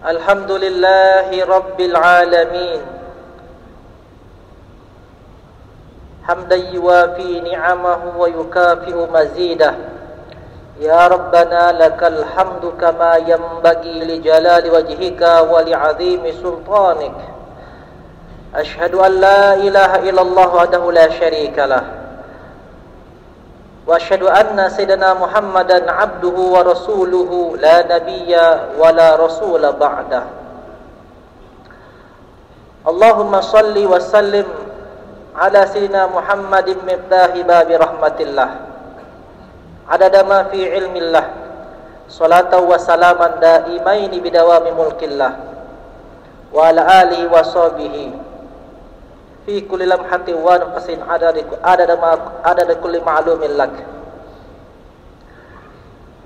Alhamdulillahi Rabbil Alamin, hamdan yuwafi ni'amahu wa yukafi'u mazidah. Ya Rabbana lakal hamdu kama yanbaghi li jalali wajhika wa li 'azimi sultanik. Ashhadu an la ilaha illallah wahdahu la syarika lah, wa asyhadu anna sayyidina Muhammadan abduhu wa rasuluhu la nabiyya wa la rasula ba'dah. Allahumma salli wa sallim ala sayyidina Muhammadin miftahi babi rahmatillah, adada ma fi ilmillah, salatan wa salaman daimaini bidawami mulkillah, wa ala alihi wa sahbihi fi kulli lamhati wa nafsin adada kulli ma'lumin lak.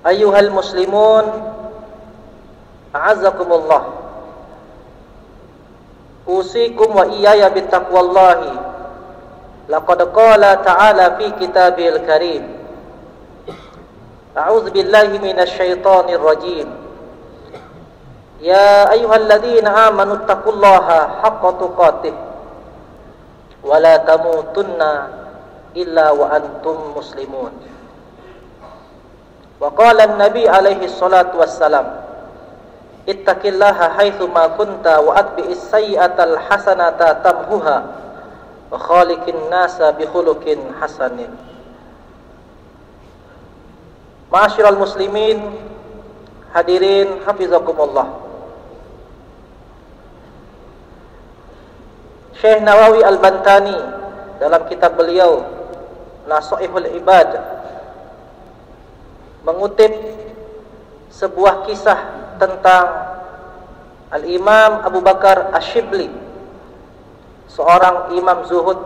Ayyuhal muslimun, a'azzakumullah, usikum wa iyaya bittaqwallahi. Laqad qala ta'ala fi kitabil karim, a'udzu billahi minasy syaithanir rajim. Ya ayyuhalladzina amanu taqullaha haqqa tuqatih wa la tamutunna illa wa antum muslimun. Wa qala an-nabi alaihi salatu wassalam, ittaqillaha haitsu ma kunta wa atbi'is sayyi'atal hasanata tamhuha wa khaliqin nasa bi khuluqin hasanin. Ma'asyiral muslimin, hadirin hafizakumullah. Syekh Nawawi Al-Bantani dalam kitab beliau Nasaihul Ibad mengutip sebuah kisah tentang Al-Imam Abu Bakar Asy-Syibli, seorang imam zuhud,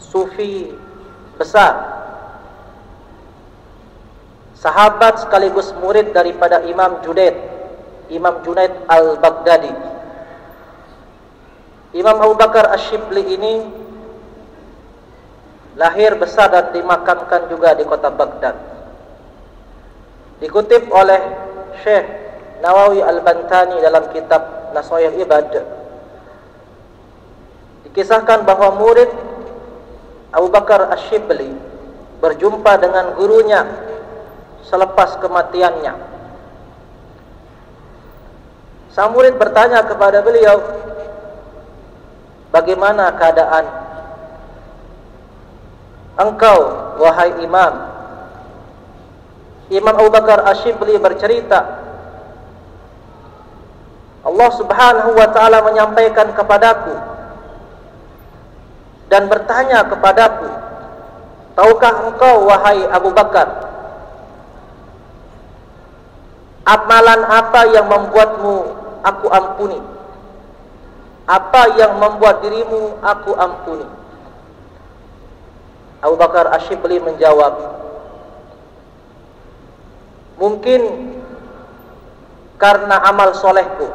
sufi besar, sahabat sekaligus murid daripada Imam Junaid Al-Baghdadi. Imam Abu Bakar Asy-Syibli ini lahir, besar dan dimakamkan juga di kota Baghdad. Dikutip oleh Syekh Nawawi Al-Bantani dalam kitab Nasaihul Ibad, dikisahkan bahwa murid Abu Bakar Asy-Syibli berjumpa dengan gurunya selepas kematiannya. Sang murid bertanya kepada beliau, bagaimana keadaan engkau, wahai imam? Imam Abu Bakar Asy-Syibli bercerita, Allah Subhanahu wa ta'ala menyampaikan kepadaku dan bertanya kepadaku, tahukah engkau, wahai Abu Bakar, amalan apa yang membuatmu aku ampuni? Apa yang membuat dirimu aku ampuni? Abu Bakar Asy-Syibli menjawab, mungkin karena amal solehku,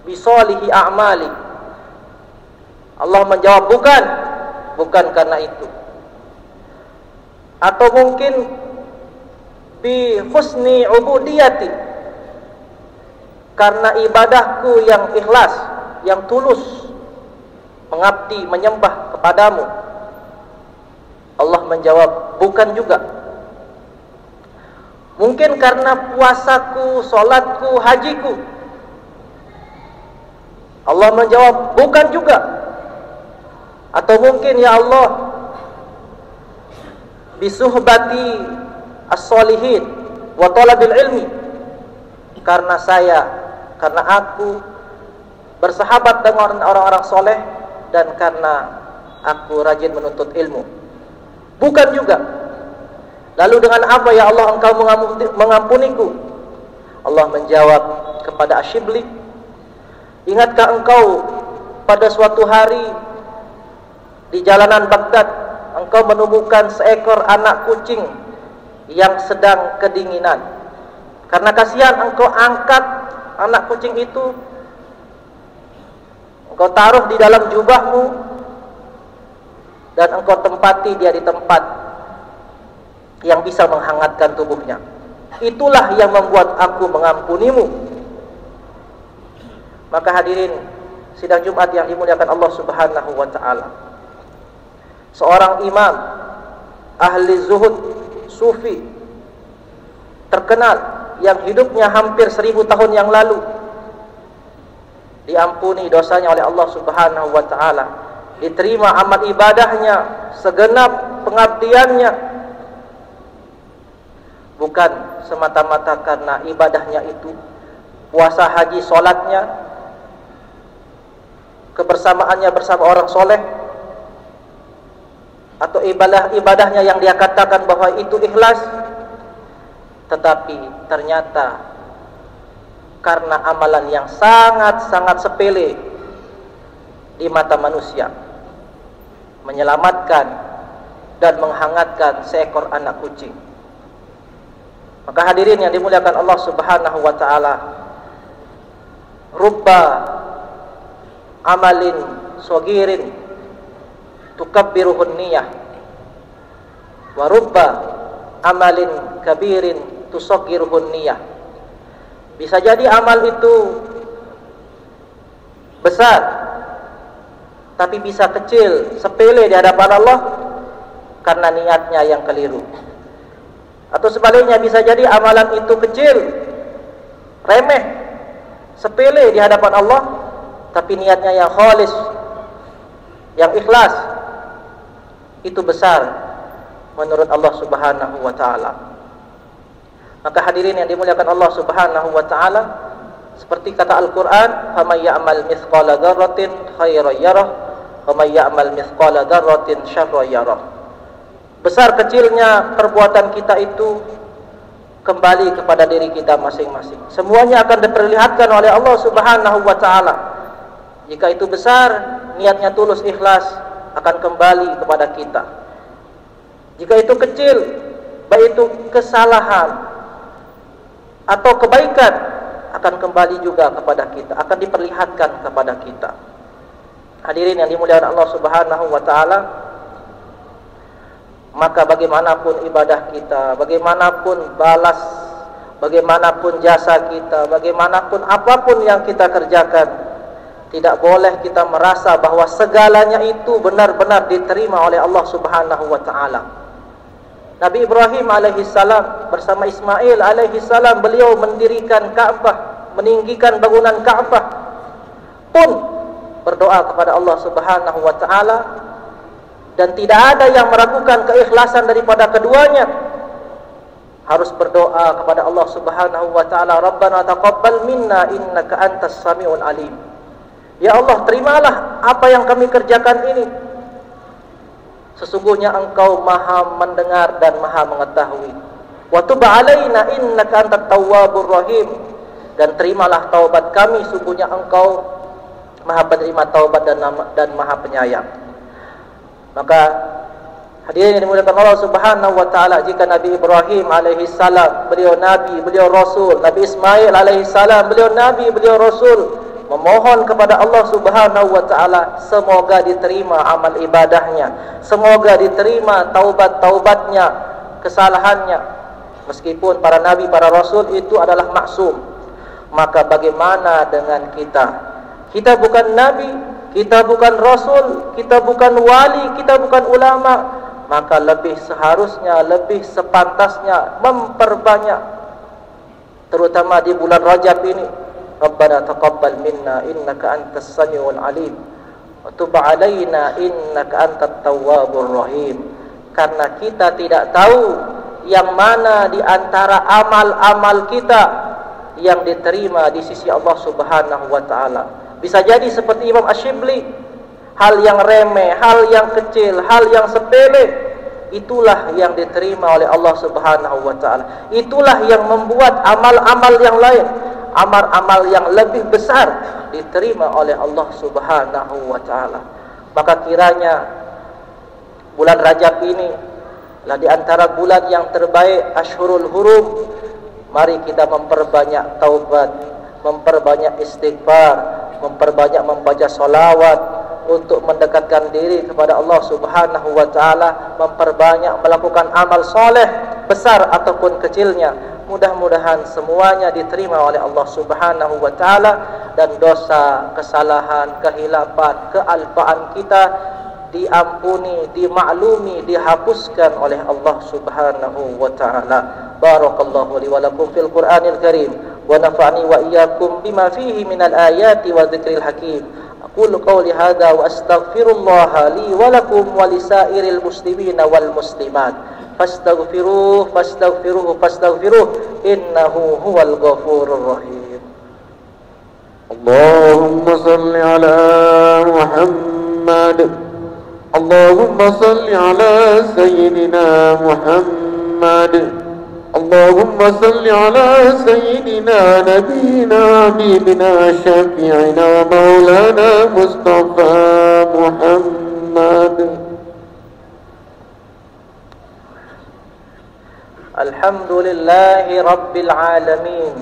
bisolihi a'mali. Allah menjawab, bukan karena itu. Atau mungkin bi husni ubudiyati, karena ibadahku yang ikhlas, yang tulus, mengabdi, menyembah kepadamu. Allah menjawab, bukan juga. Mungkin karena puasaku, solatku, hajiku. Allah menjawab, bukan juga. Atau mungkin, ya Allah, bisuhbati as-solihin wa talabil ilmi, karena aku bersahabat dengan orang-orang soleh dan karena aku rajin menuntut ilmu. Bukan juga. Lalu dengan apa, ya Allah, engkau mengampuniku? Allah menjawab kepada Asy-Syibli, ingatkah engkau pada suatu hari di jalanan Baghdad engkau menemukan seekor anak kucing yang sedang kedinginan? Karena kasihan engkau angkat anak kucing itu, engkau taruh di dalam jubahmu, dan engkau tempati dia di tempat yang bisa menghangatkan tubuhnya. Itulah yang membuat aku mengampunimu. Maka hadirin sidang Jumat yang dimuliakan Allah Subhanahu wa ta'ala, seorang imam ahli zuhud sufi terkenal yang hidupnya hampir 1000 tahun yang lalu, diampuni dosanya oleh Allah Subhanahu wa ta'ala, diterima amal ibadahnya, segenap pengabdiannya, bukan semata-mata karena ibadahnya itu, puasa, haji, solatnya, kebersamaannya bersama orang soleh, atau ibadahnya yang dia katakan bahwa itu ikhlas, tetapi ternyata karena amalan yang sangat-sangat sepele di mata manusia, menyelamatkan dan menghangatkan seekor anak kucing. Maka hadirin yang dimuliakan Allah Subhanahu wa ta'ala, rubba amalin sogirin tukabbiruhun niyah, wa rubba amalin kabirin tusoggiruhun niyah. Bisa jadi amal itu besar, tapi bisa kecil, sepele di hadapan Allah karena niatnya yang keliru. Atau sebaliknya, bisa jadi amalan itu kecil, remeh, sepele di hadapan Allah, tapi niatnya yang khalis, yang ikhlas, itu besar menurut Allah Subhanahu wa ta'ala. Maka hadirin yang dimuliakan Allah Subhanahu wa ta'ala, seperti kata Al-Quran, faman ya'mal mithqala dzarratin khairan yarah, faman ya'mal mithqala dzarratin syarran yarah. Besar kecilnya perbuatan kita itu kembali kepada diri kita masing-masing. Semuanya akan diperlihatkan oleh Allah Subhanahu wa ta'ala. Jika itu besar, niatnya tulus ikhlas, akan kembali kepada kita. Jika itu kecil, baik itu kesalahan atau kebaikan, akan kembali juga kepada kita, akan diperlihatkan kepada kita. Hadirin yang dimuliakan Allah Subhanahu wa ta'ala, maka bagaimanapun ibadah kita, bagaimanapun balas, bagaimanapun jasa kita, bagaimanapun apapun yang kita kerjakan, tidak boleh kita merasa bahwa segalanya itu benar-benar diterima oleh Allah Subhanahu wa ta'ala. Nabi Ibrahim alaihissalam bersama Ismail alaihissalam, beliau mendirikan Ka'bah, meninggikan bangunan Ka'bah, pun berdoa kepada Allah Subhanahu wa ta'ala, dan tidak ada yang meragukan keikhlasan daripada keduanya. Harus berdoa kepada Allah Subhanahu wa ta'ala, Rabbana taqabbal minna innaka antas sami'ul alim. Ya Allah, terimalah apa yang kami kerjakan ini, sesungguhnya Engkau maha mendengar dan maha mengetahui. Wa tub alaina innaka antat tawwabur rahim, dan terimalah taubat kami, sungguhnya Engkau maha penerima taubat dan maha penyayang. Maka hadirin yang dimuliakan Allah Subhanahu wa ta'ala, jika Nabi Ibrahim alaihissalam, beliau nabi, beliau rasul, Nabi Ismail alaihissalam, beliau nabi, beliau rasul, memohon kepada Allah Subhanahu wa ta'ala, semoga diterima amal ibadahnya, semoga diterima taubat-taubatnya, kesalahannya. Meskipun para nabi, para rasul itu adalah maksum, maka bagaimana dengan kita? Kita bukan nabi, kita bukan rasul, kita bukan wali, kita bukan ulama, maka lebih seharusnya, lebih sepantasnya memperbanyak, terutama di bulan Rajab ini, Rabbana taqabbal minna innaka antas samiul alim wa tub alaina innaka antat tawwabur rahim. Karena kita tidak tahu yang mana di antara amal-amal kita yang diterima di sisi Allah Subhanahu wa ta'ala. Bisa jadi seperti Imam Ash-Shibli, hal yang remeh, hal yang kecil, hal yang sepele, itulah yang diterima oleh Allah Subhanahu wa ta'ala. Itulah yang membuat amal-amal yang lain, amal-amal yang lebih besar, diterima oleh Allah Subhanahu wa ta'ala. Maka kiranya bulan Rajab ini lah di antara bulan yang terbaik, Ashhurul Hurum, Mari kita memperbanyak taubat, memperbanyak istighfar, memperbanyak membaca salawat untuk mendekatkan diri kepada Allah Subhanahu wa taala, memperbanyak melakukan amal soleh besar ataupun kecilnya. Mudah-mudahan semuanya diterima oleh Allah Subhanahu wa taala dan dosa, kesalahan, kehilapan, kealpaan kita diampuni, dimaklumi, dihapuskan oleh Allah Subhanahu wa taala. Barakallahu li wa lakum fil Qur'anil Karim wa nafa'ani wa iyyakum bima fihi minal ayati wa dzikril hakim. Aqulu qawli hadza wa astaghfirullaha li wa lakum wa lisairil muslimina wal muslimat. Fastaghfiruhu fastaghfiruhu fastaghfiruhu innahu huwal ghafurur rahim. Allahumma salli ala Muhammad. Allahumma salli ala sayyidina Muhammad. Allahumma salli ala sayyidina nabiyina habibina syafi'ina maulana Mustafa Muhammad. Alhamdulillahi rabbil alamin.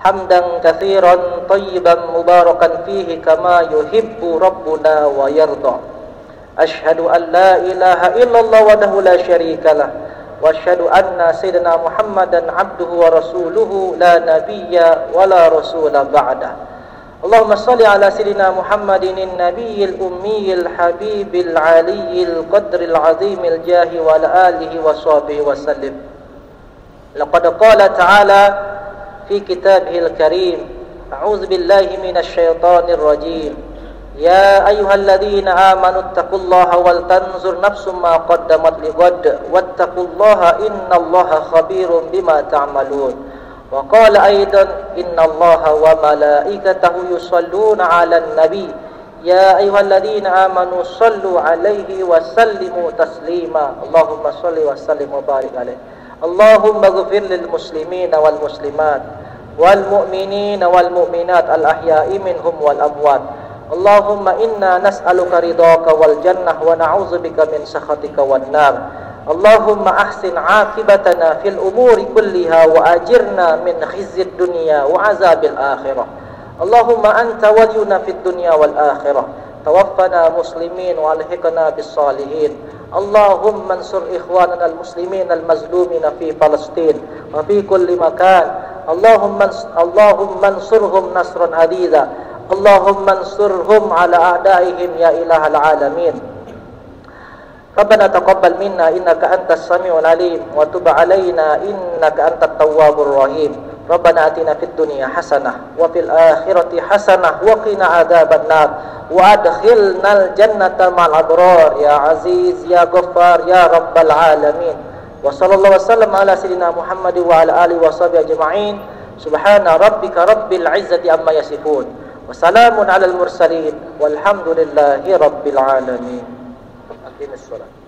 Hamdan katsiran tayyiban mubarakan fihi kama yuhibbu rabbuna wa yarda. Ashhadu an la ilaha illallah wahdahu la syarikalah wa asyhadu anna sayyidina Muhammadan abduhu wa rasuluhu la nabiyya wa la rasula ba'da. Allahumma salli ala sayyidina Muhammadin an-nabiyyil ummiyil habibil aliyyil qadril azimil jahi wa ala alihi wa sahbihi wa sallim. Laqad qala ta'ala في كتابه الكريم أعوذ بالله من الشيطان الرجيم يا أيها الذين آمنوا اتقوا الله ولتنظر نفس ما قدمت لغد واتقوا الله إن الله خبير بما تعملون وقال أيضا إن الله وملائكته يصلون على النبي يا أيها الذين آمنوا صلوا عليه وسلموا تسليما اللهم صل وسلم وبارك عليه اللهم اغفر للمسلمين والمسلمات والمؤمنين والمؤمنات الأحياء منهم والأموات اللهم إنا نسألك رضاك والجنة ونعوذ بك من سخطك والنار اللهم أحسن عاقبتنا في الأمور كلها وأجرنا من خزي الدنيا وعذاب الآخرة اللهم أنت ولينا في الدنيا والآخرة توفنا مسلمين والحقنا بالصالحين اللهم انصر إخواننا المسلمين المظلومين في فلسطين وفي كل مكان اللهم انصرهم نصرا عزيزا اللهم انصرهم على أعدائهم يا إله العالمين ربنا تقبل منا إنك أنت السميع العليم وتب علينا إنك أنت التواب الرحيم ربنا آتنا في الدنيا حسنة وفي الآخرة حسنة وقنا عذاب النار وأدخلنا الجنة مع الأبرار يا عزيز يا غفار يا رب العالمين وصلى الله وسلم على سيدنا محمد وعلى آله وصحبه أجمعين سبحان ربك رب العزة عما يصفون وسلام على المرسلين والحمد لله رب العالمين. أقم الصلاة.